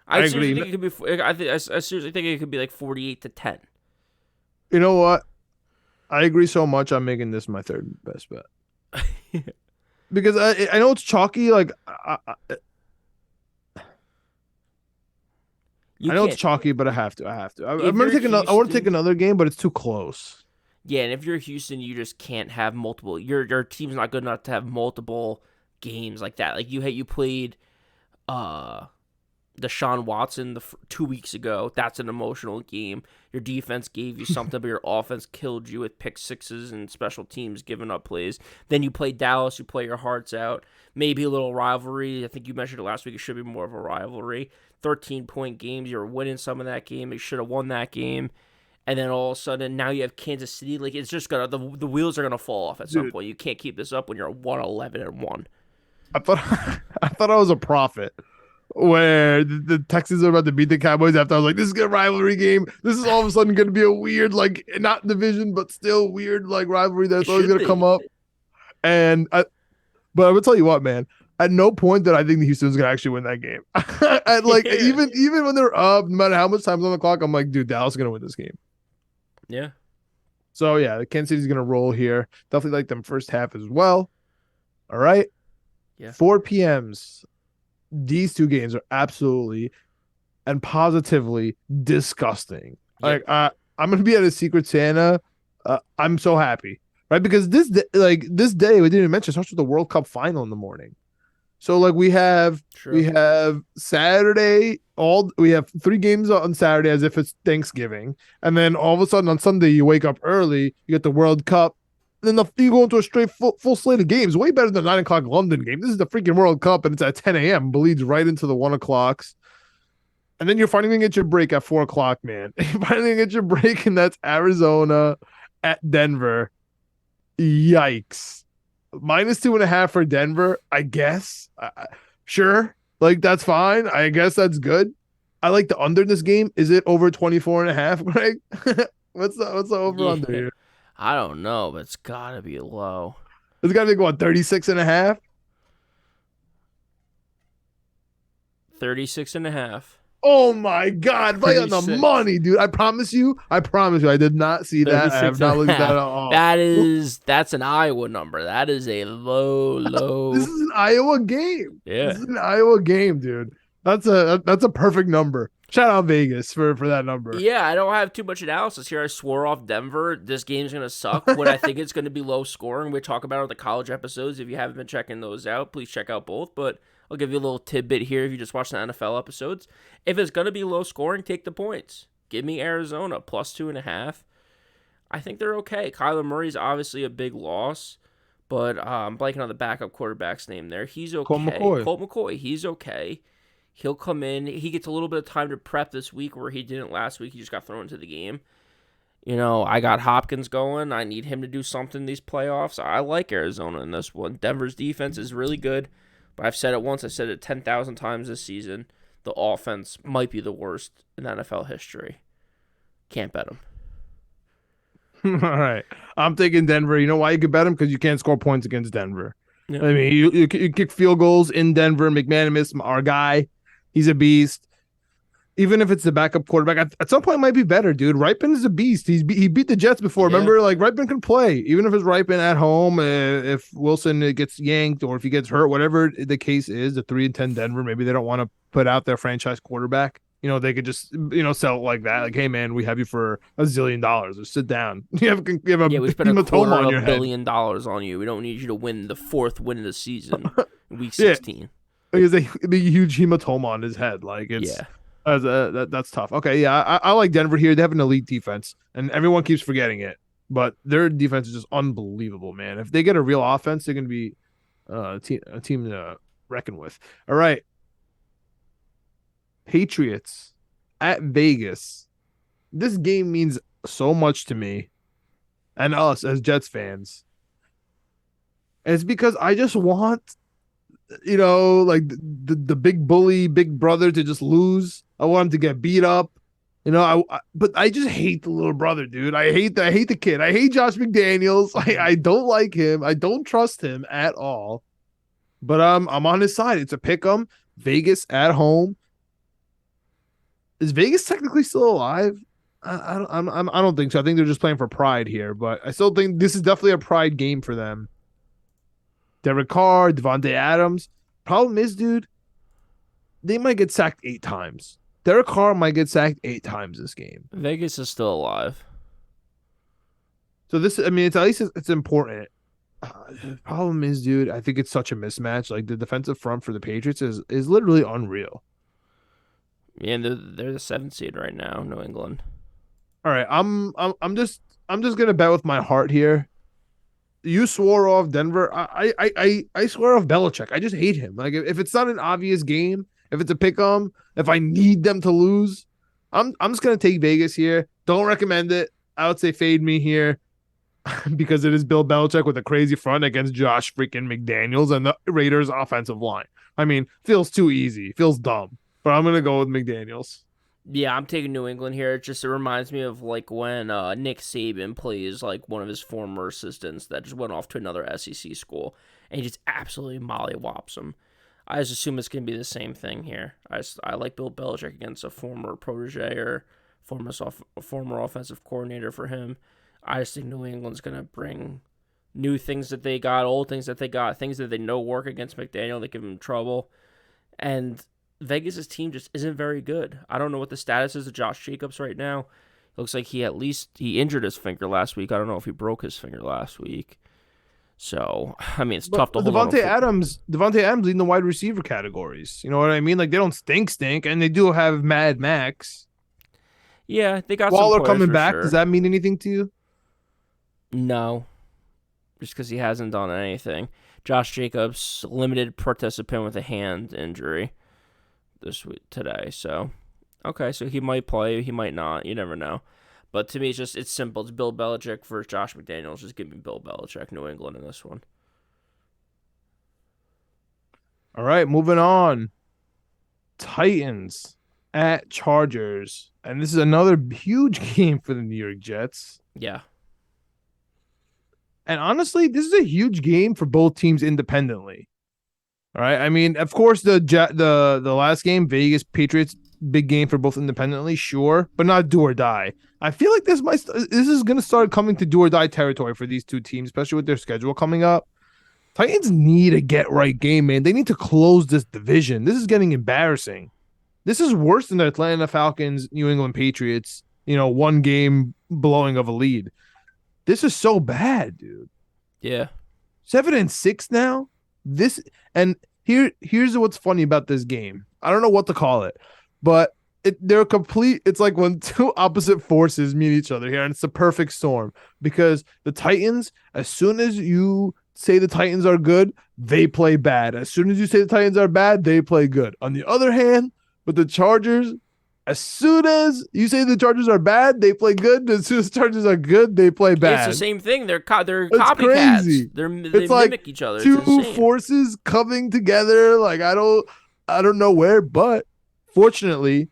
I seriously think it could be. I seriously think it could be like 48-10. You know what? I agree so much. I'm making this my third best bet because I know it's chalky. Like I know it's chalky, but I have to. I'm gonna take another. I want to take another game, but it's too close. Yeah, and if you're Houston, you just can't have multiple. Your team's not good enough to have multiple games like that. Like you played, Deshaun Watson 2 weeks ago. That's an emotional game. Your defense gave you something, but your offense killed you with pick sixes and special teams giving up plays. Then you play Dallas. You play your hearts out. Maybe a little rivalry. I think you mentioned it last week. It should be more of a rivalry. 13-point games. You're winning some of that game. You should have won that game. And then all of a sudden, now you have Kansas City. Like, it's just gonna, the wheels are gonna fall off at some point. You can't keep this up when you're 1-11-1. I thought I was a prophet where the Texans are about to beat the Cowboys after I was like, this is a rivalry game. This is all of a sudden going to be a weird, like, not division, but still weird, like, rivalry that's always going to come up. But I will tell you what, man. At no point did I think the Houston's going to actually win that game. Even when they're up, no matter how much time's on the clock, I'm like, dude, Dallas is going to win this game. Yeah. So, yeah, the Kansas City's going to roll here. Definitely like them first half as well. All right. Yeah. 4 p.m.s. These two games are absolutely and positively disgusting. Yep. Like, I'm going to be at a Secret Santa. I'm so happy, right? Because this day, we didn't even mention, starts with the World Cup final in the morning. So, like, we have Saturday, we have 3 games on Saturday as if it's Thanksgiving. And then all of a sudden on Sunday, you wake up early, you get the World Cup. Then you go into a straight full slate of games, way better than the 9 o'clock London game. This is the freaking World Cup, and it's at 10 a.m. Bleeds right into the 1 o'clocks. And then you're finally going to get your break at 4 o'clock, man. You're finally going to get your break, and that's Arizona at Denver. Yikes. -2.5 for Denver, I guess. Sure. Like, that's fine. I guess that's good. I like the under in this game. Is it over 24.5, Greg? What's the over under here? I don't know, but it's gotta be low. It's gotta be what, 36.5? 36.5. Oh my God! Right on the money, dude. I promise you. I did not see that. I have not looked at that at all. That's an Iowa number. That is a low. This is an Iowa game. Yeah, this is an Iowa game, dude. That's a perfect number. Shout out Vegas for that number. Yeah, I don't have too much analysis here. I swore off Denver. This game's going to suck. What I think it's going to be low scoring. We talk about it on the college episodes. If you haven't been checking those out, please check out both. But I'll give you a little tidbit here if you just watch the NFL episodes. If it's going to be low scoring, take the points. Give me Arizona, +2.5. I think they're okay. Kyler Murray's obviously a big loss, but I'm blanking on the backup quarterback's name there. He's okay. Colt McCoy. He's okay. He'll come in. He gets a little bit of time to prep this week where he didn't last week. He just got thrown into the game. I got Hopkins going. I need him to do something these playoffs. I like Arizona in this one. Denver's defense is really good, but I've said it once. I said it 10,000 times this season. The offense might be the worst in NFL history. Can't bet them. All right. I'm taking Denver. You know why you could bet them? Because you can't score points against Denver. Yeah. I mean, you kick field goals in Denver. McManus, our guy, he's a beast. Even if it's the backup quarterback, at some point it might be better, dude. Ripon is a beast. He beat the Jets before. Yeah. Remember, like Ripon can play. Even if it's Ripon at home, if Wilson gets yanked or if he gets hurt, whatever the case is, the 3-10 Denver, maybe they don't want to put out their franchise quarterback. They could just sell it like that. Like, hey man, we have you for $1 zillion. Or sit down. You have a we spent $250 hematoma million on you. We don't need you to win the 4th win of the season, week 16. Yeah. There's a huge hematoma on his head. Like it's that's tough. Okay, yeah, I like Denver here. They have an elite defense, and everyone keeps forgetting it. But their defense is just unbelievable, man. If they get a real offense, they're going to be a team to reckon with. All right. Patriots at Vegas. This game means so much to me and us as Jets fans. And it's because I just want, like the big bully, big brother to just lose. I want him to get beat up. But I just hate the little brother, dude. I hate the kid. I hate Josh McDaniels. I don't like him. I don't trust him at all. But I'm on his side. It's a pick 'em. Vegas at home. Is Vegas technically still alive? I don't think so. I think they're just playing for pride here, but I still think this is definitely a pride game for them. Derek Carr, Devontae Adams. Problem is, dude, they might get sacked 8 times. Derek Carr might get sacked 8 times this game. Vegas is still alive. So it's at least it's important. Problem is, dude, I think it's such a mismatch. Like the defensive front for the Patriots is literally unreal. Yeah, and they're the 7th seed right now, New England. All right, I'm just gonna bet with my heart here. You swore off Denver. I swear off Belichick. I just hate him. Like if it's not an obvious game, if it's a pick 'em, if I need them to lose, I'm just gonna take Vegas here. Don't recommend it. I would say fade me here because it is Bill Belichick with a crazy front against Josh freaking McDaniels and the Raiders offensive line. I mean, feels too easy. Feels dumb. But I'm gonna go with McDaniels. Yeah, I'm taking New England here. It reminds me of like when Nick Saban plays like one of his former assistants that just went off to another SEC school and he just absolutely mollywops him. I just assume it's gonna be the same thing here. I like Bill Belichick against a former protege or former offensive coordinator for him. I just think New England's gonna bring new things that they got, old things that they got, things that they know work against McDaniel that give him trouble, and Vegas' team just isn't very good. I don't know what the status is of Josh Jacobs right now. It looks like he injured his finger last week. I don't know if he broke his finger last week. So, it's tough to hold on. Devontae Adams leading the wide receiver categories. You know what I mean? Like they don't stink, and they do have Mad Max. Yeah, they got Waller some coming back. Sure. Does that mean anything to you? No, just because he hasn't done anything. Josh Jacobs, limited participant with a hand injury this week today. So, okay, so he might play, he might not. You never know. But to me, it's simple. It's Bill Belichick versus Josh McDaniels. Just give me Bill Belichick, New England in this one. All right, moving on. Titans at Chargers. And this is another huge game for the New York Jets. Yeah. And honestly, this is a huge game for both teams independently. All right. I mean, of course, the last game, Vegas Patriots, big game for both independently, sure, but not do or die. I feel like this is going to start coming to do or die territory for these two teams, especially with their schedule coming up. Titans need a get right game, man. They need to close this division. This is getting embarrassing. This is worse than the Atlanta Falcons, New England Patriots, one game blowing of a lead. This is so bad, dude. Yeah. 7-6 now. Here's what's funny about this game. I don't know what to call it, but it's like when two opposite forces meet each other here, and it's the perfect storm because the Titans, as soon as you say the Titans are good, they play bad. As soon as you say the Titans are bad, they play good. On the other hand, with the Chargers, as soon as you say the Chargers are bad, they play good. As soon as the Chargers are good, they play Yeah, it's the bad. same thing. They're It's copycats. crazy. They It's like mimic each other. It's two insane. forces coming together. Like I don't know where, but fortunately,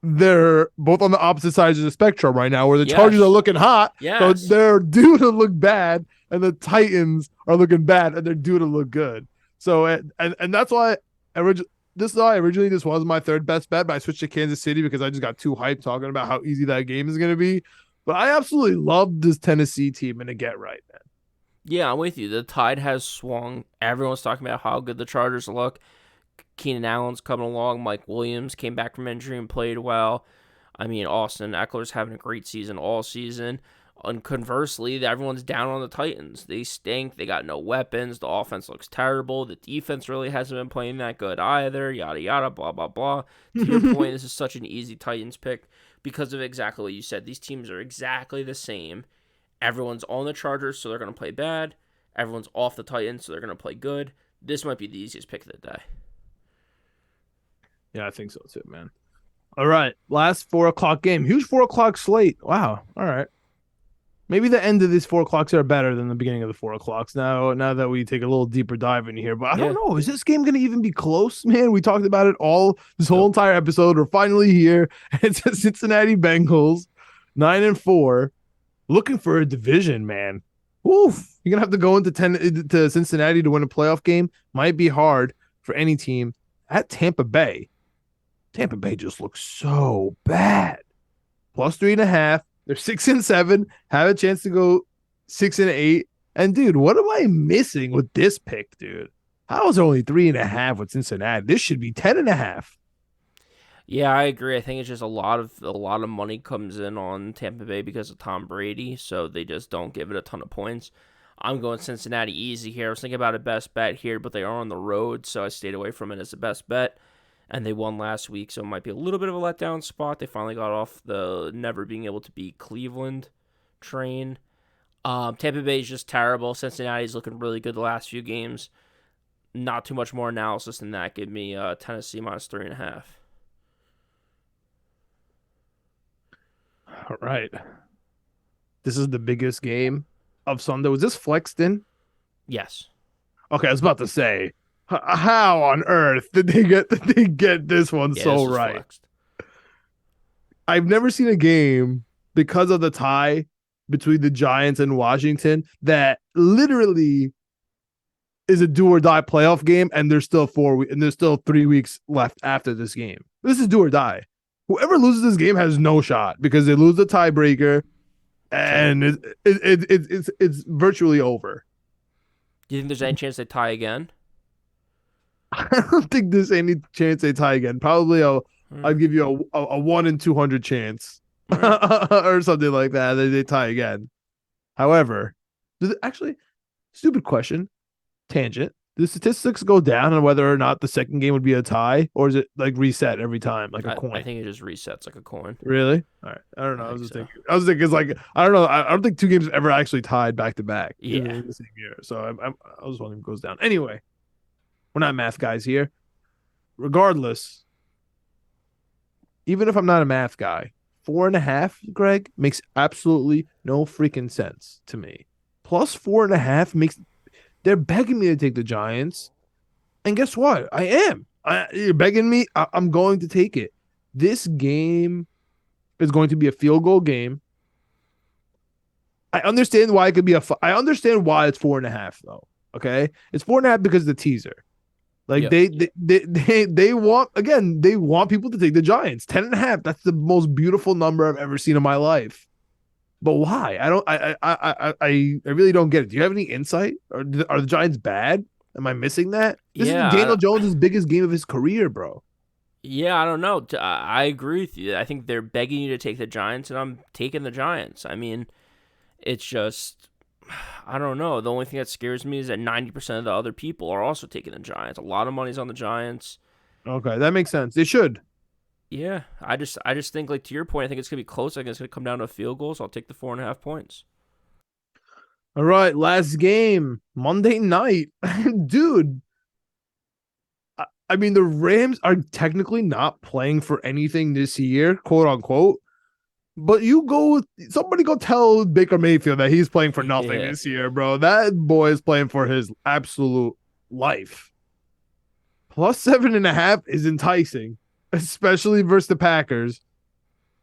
they're both on the opposite sides of the spectrum right now, where the Chargers are Yes. looking hot, so Yes. they're due to look bad, and the Titans are looking bad, and they're due to look good. So, and that's why originally this was my third best bet, but I switched to Kansas City because I just got too hyped talking about how easy that game is going to be. But I absolutely love this Tennessee team and to get right, man. Yeah, I'm with you. The tide has swung. Everyone's talking about how good the Chargers look. Keenan Allen's coming along. Mike Williams came back from injury and played well. I mean, Austin Eckler's having a great season all season. And conversely, everyone's down on the Titans. They stink. They got no weapons. The offense looks terrible. The defense really hasn't been playing that good either. Yada, yada, blah, blah, blah. To your point, this is such an easy Titans pick because of exactly what you said. These teams are exactly the same. Everyone's on the Chargers, so they're going to play bad. Everyone's off the Titans, so they're going to play good. This might be the easiest pick of the day. Yeah, I think so too, man. All right, last 4 o'clock game. Huge 4 o'clock slate. Wow. All right. Maybe the end of these 4 o'clocks are better than the beginning of the 4 o'clocks. Now that we take a little deeper dive in here, but I don't know. Is this game going to even be close, man? We talked about it all this whole entire episode. We're finally here. It's the Cincinnati Bengals, 9-4, looking for a division, man. Oof. You're gonna have to go to Cincinnati to win a playoff game. Might be hard for any team. At Tampa Bay. Tampa Bay just looks so bad. Plus 3.5. They're 6-7. Have a chance to go 6-8. And dude, what am I missing with this pick, dude? How is it only 3.5 with Cincinnati? This should be 10.5. Yeah, I agree. I think it's just a lot of money comes in on Tampa Bay because of Tom Brady, so they just don't give it a ton of points. I'm going Cincinnati easy here. I was thinking about a best bet here, but they are on the road, so I stayed away from it as a best bet. And they won last week, so it might be a little bit of a letdown spot. They finally got off the never being able to beat Cleveland train. Tampa Bay is just terrible. Cincinnati's looking really good the last few games. Not too much more analysis than that. Give me Tennessee minus 3.5. All right. This is the biggest game of Sunday. Was this flexed in? Yes. Okay, I was about to say, how on earth did they get this one so this right? flexed. I've never seen a game because of the tie between the Giants and Washington that literally is a do or die playoff game, and there's still 3 weeks left after this game. This is do or die. Whoever loses this game has no shot because they lose the tiebreaker, and it's virtually over. Do you think there's any chance they tie again? I don't think there's any chance they tie again. Probably I'd give you a 1 in 200 chance or something like that. They tie again. However, actually, stupid question, tangent. Do the statistics go down on whether or not the second game would be a tie, or is it like reset every time, like a coin? I think it just resets like a coin. Really? All right. I don't know. I was thinking it's like I don't know. I don't think two games have ever actually tied back to back in the same year. So I was wondering if it goes down. Anyway, we're not math guys here. Regardless, even if I'm not a math guy, 4.5, Greg, makes absolutely no freaking sense to me. Plus 4.5 makes. They're begging me to take the Giants. And guess what? I am. You're begging me. I'm going to take it. This game is going to be a field goal game. I understand why it could be I understand why it's 4.5 though. Okay, it's 4.5 because of the teaser. Like they want people to take the Giants. 10.5. That's the most beautiful number I've ever seen in my life. But why? I really don't get it. Do you have any insight? Or are the Giants bad? Am I missing that? This is Daniel Jones' biggest game of his career, bro. Yeah, I don't know. I agree with you. I think they're begging you to take the Giants, and I'm taking the Giants. I mean, it's just, I don't know. The only thing that scares me is that 90% of the other people are also taking the Giants. A lot of money's on the Giants. Okay, that makes sense. They should. Yeah, I just think, like, to your point, I think it's gonna be close. I think it's gonna come down to a field goal, so I'll take the 4.5 points. All right, last game, Monday night. Dude, I mean, the Rams are technically not playing for anything this year, quote unquote. But you go with somebody go tell Baker Mayfield that he's playing for nothing Yeah. this year, bro. That boy is playing for his absolute life. Plus 7.5 is enticing, especially versus the Packers.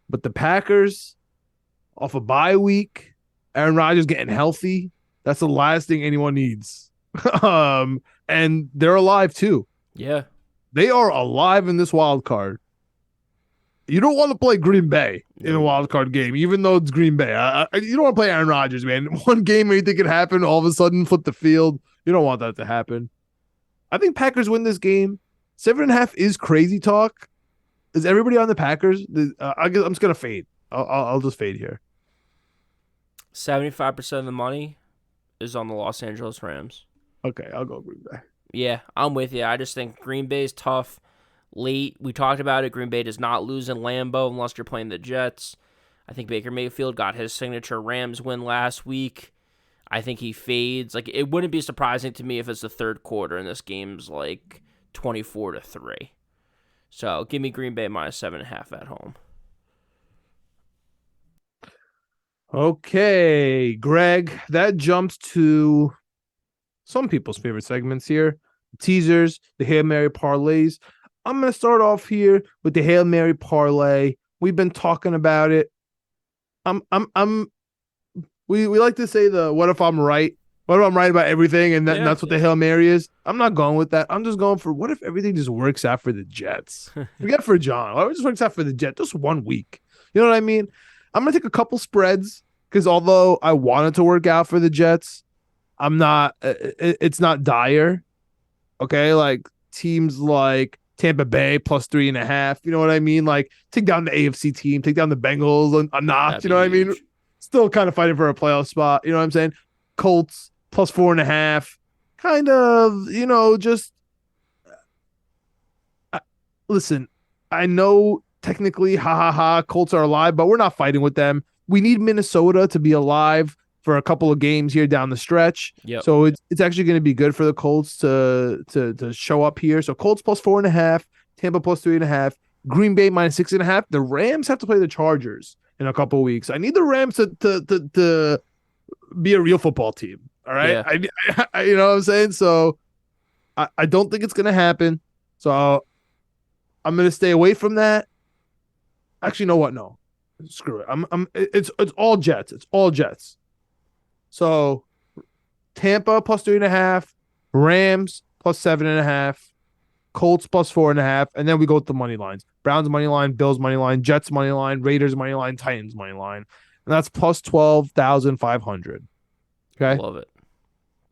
But the Packers off a bye week, Aaron Rodgers getting healthy. That's the last thing anyone needs. And they're alive too. Yeah. They are alive in this wild card. You don't want to play Green Bay in a No. wild card game, even though it's Green Bay. You don't want to play Aaron Rodgers, man. One game, anything could happen. All of a sudden, flip the field. You don't want that to happen. I think Packers win this game. 7.5 is crazy talk. Is everybody on the Packers? I guess I'm just gonna fade. I'll just fade here. 75% of the money is on the Los Angeles Rams. Okay, I'll go Green Bay. Yeah, I'm with you. I just think Green Bay's tough. Late, we talked about it. Green Bay does not lose in Lambeau unless you're playing the Jets. I think Baker Mayfield got his signature Rams win last week. I think he fades. Like, it wouldn't be surprising to me if it's the third quarter and this game's like 24-3. So give me Green Bay minus 7.5 at home. Okay, Greg, that jumps to some people's favorite segments here. Teasers, the Hail Mary parlays. I'm gonna start off here with the Hail Mary parlay. We've been talking about it. I'm we like to say the what if I'm right? What if I'm right about everything and Yeah. that's what the Hail Mary is? I'm not going with that. I'm just going for what if everything just works out for the Jets? Forget for John. What if it just works out for the Jets just 1 week? You know what I mean? I'm gonna take a couple spreads because although I wanted to work out for the Jets, I'm not. It's not dire. Okay, like teams like Tampa Bay plus 3.5. You know what I mean? Like take down the AFC team, take down the Bengals a notch. That'd You be know what I mean? huge. Still kind of fighting for a playoff spot. You know what I'm saying? Colts plus 4.5. Kind of, just listen. I know technically, ha ha ha, Colts are alive, but we're not fighting with them. We need Minnesota to be alive for a couple of games here down the stretch. Yep. So it's actually going to be good for the Colts to show up here. So Colts plus 4.5, Tampa plus 3.5, Green Bay minus 6.5. The Rams have to play the Chargers in a couple of weeks. I need the Rams to be a real football team. All right, Yeah. you know what I'm saying. So I don't think it's going to happen. So I'm going to stay away from that. Actually, you know what? No, screw it. It's all Jets. It's all Jets. So Tampa plus 3.5, Rams plus 7.5, Colts plus 4.5, and then we go with the money lines: Browns money line, Bills money line, Jets money line, Raiders money line, Titans money line, and that's plus 12,500. Okay, Love it.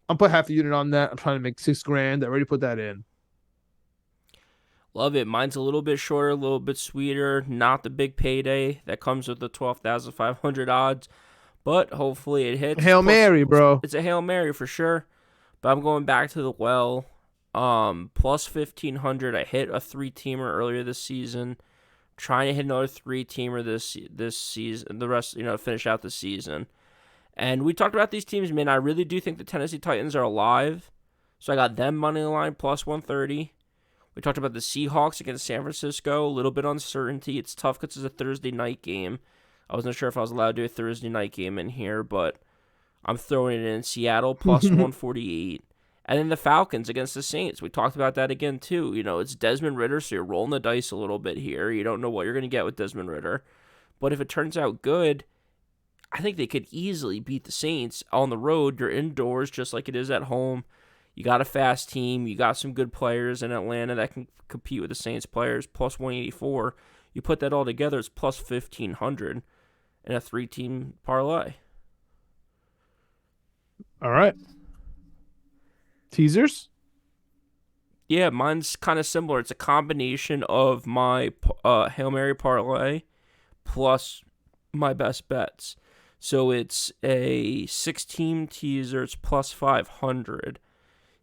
I'm put half a unit on that. I'm trying to make $6,000. I already put that in. Love it. Mine's a little bit shorter, a little bit sweeter. Not the big payday that comes with the 12,500 odds, but hopefully it hits. Hail Mary, bro. It's a Hail Mary for sure. But I'm going back to the well. Plus 1,500. I hit a 3-teamer earlier this season. Trying to hit another 3-teamer this season. The rest, finish out the season. And we talked about these teams, man. I really do think the Tennessee Titans are alive. So I got them money line plus 130. We talked about the Seahawks against San Francisco. A little bit uncertainty. It's tough because it's a Thursday night game. I wasn't sure if I was allowed to do a Thursday night game in here, but I'm throwing it in. Seattle plus 148. And then the Falcons against the Saints. We talked about that again, too. It's Desmond Ritter, so you're rolling the dice a little bit here. You don't know what you're going to get with Desmond Ritter. But if it turns out good, I think they could easily beat the Saints on the road. You're indoors just like it is at home. You got a fast team. You got some good players in Atlanta that can compete with the Saints players. Plus 184. You put that all together, it's plus 1,500 in a 3-team parlay. All right. Teasers? Yeah, mine's kind of similar. It's a combination of my Hail Mary parlay plus my best bets. So it's a 6-team teaser. It's plus 500.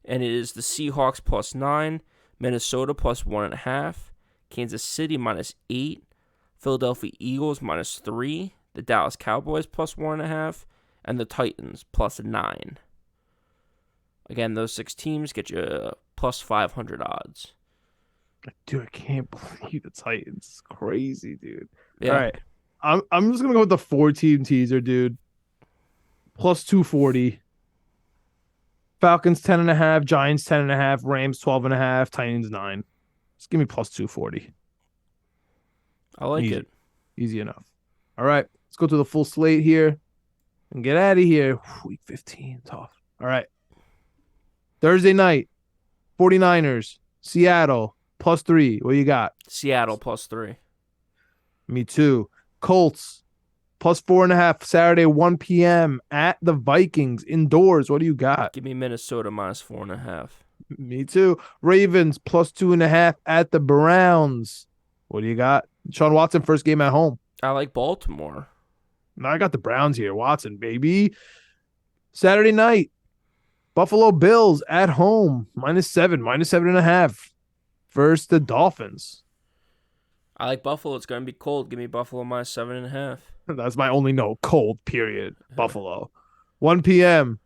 And it is the Seahawks plus 9, Minnesota plus 1.5, Kansas City minus 8, Philadelphia Eagles minus 3, the Dallas Cowboys plus 1.5, and the Titans +9. Again, those 6 teams get you plus 500 odds. Dude, I can't believe the Titans. It's crazy, dude. All Yeah. right. I'm just gonna go with the 4-team teaser, dude. Plus 240. Falcons 10.5, Giants 10.5, Rams 12.5, Titans 9. Just give me plus 240. I like Easy. it. Easy enough. All right. Let's go to the full slate here and get out of here. Week 15. Tough. All right. Thursday night, 49ers, Seattle, +3. What do you got? Seattle +3. Me too. Colts, +4.5. Saturday, 1 p.m. at the Vikings indoors. What do you got? Give me Minnesota -4.5. Me too. Ravens, +2.5 at the Browns. What do you got? Sean Watson, first game at home. I like Baltimore. Now I got the Browns here. Watson, baby. Saturday night, Buffalo Bills at home, -7, -7.5. Versus the Dolphins. I like Buffalo. It's going to be cold. Give me Buffalo -7.5. That's my only no. Cold, period. Buffalo. 1 p.m.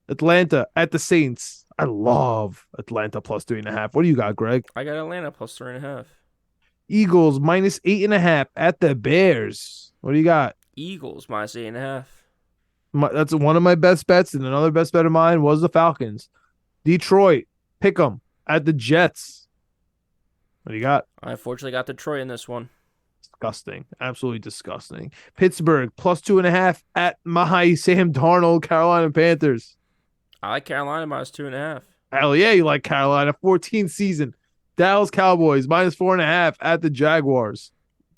Atlanta at the Saints. I love Atlanta +3.5. What do you got, Greg? I got Atlanta +3.5. Eagles -8.5 at the Bears. What do you got? Eagles -8.5. That's one of my best bets, and another best bet of mine was the Falcons. Detroit, pick 'em at the Jets. What do you got? I unfortunately got Detroit in this one. Disgusting. Absolutely disgusting. Pittsburgh +2.5 at my Sam Darnold, Carolina Panthers. I like Carolina -2.5. Hell yeah, you like Carolina. 14th season. Dallas Cowboys -4.5 at the Jaguars.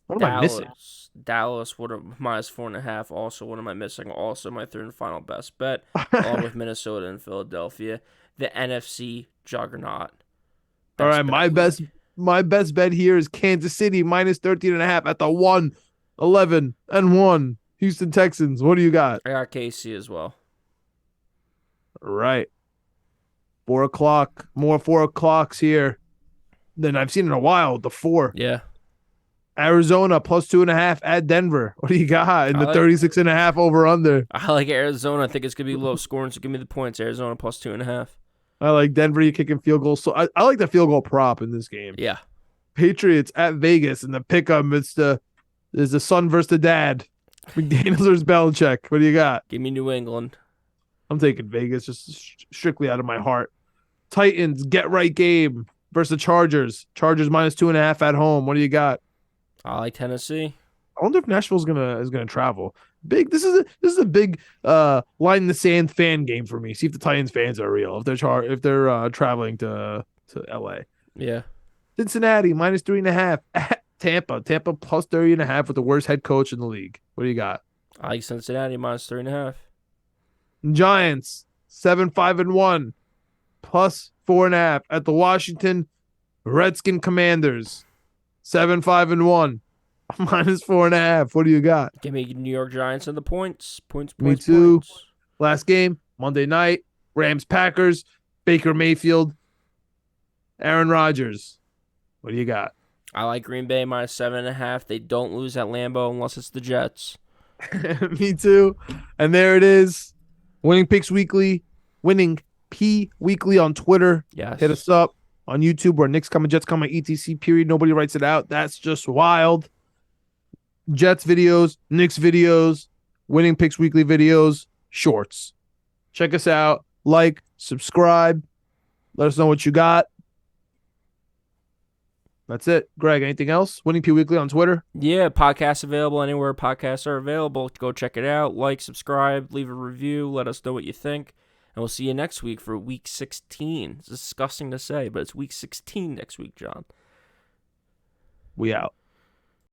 What am I missing? Dallas would have -4.5. Also, what am I missing? Also, my third and final best bet, along with Minnesota and Philadelphia. The NFC juggernaut. All right, my best bet here is Kansas City -13.5 at the 1-11-1 Houston Texans. What do you got? I got KC as well. All right. 4 o'clock. More 4 o'clocks here than I've seen in a while. The 4. Yeah. Arizona +2.5 at Denver. What do you got in the 36.5 over under? I like Arizona. I think it's gonna be low scoring, so give me the points. Arizona +2.5. I like Denver. You kicking field goals. So I like the field goal prop in this game. Yeah. Patriots at Vegas and the pick'em. It's the son versus the dad. McDaniels versus Belichick. What do you got? Give me New England. I'm taking Vegas just strictly out of my heart. Titans get right game versus the Chargers. Chargers -2.5 at home. What do you got? I like Tennessee. I wonder if Nashville's gonna travel. Big. This is a big line in the sand fan game for me. See if the Titans fans are real. If they're traveling to LA. Yeah. Cincinnati -3.5 at Tampa. Tampa +30.5 with the worst head coach in the league. What do you got? I like Cincinnati -3.5. Giants 7-5-1 +4.5 at the Washington Redskin Commanders. 7-5-1 -4.5. What do you got? Give me New York Giants and the points. Points. Me too. Last game, Monday night, Rams Packers, Baker Mayfield, Aaron Rodgers. What do you got? I like Green Bay -7.5. They don't lose at Lambeau unless it's the Jets. Me too. And there it is. Winning Picks Weekly. Winning P Weekly on Twitter. Yes. Hit us up on YouTube where Knicks coming, Jets coming, etc. Period. Nobody writes it out. That's just wild. Jets videos, Knicks videos, Winning Picks Weekly videos, shorts. Check us out. Like, subscribe. Let us know what you got. That's it. Greg, anything else? Winning P Weekly on Twitter. Yeah, podcasts available anywhere podcasts are available. Go check it out. Like, subscribe, leave a review. Let us know what you think. And we'll see you next week for week 16. It's disgusting to say, but it's week 16 next week, John. We out.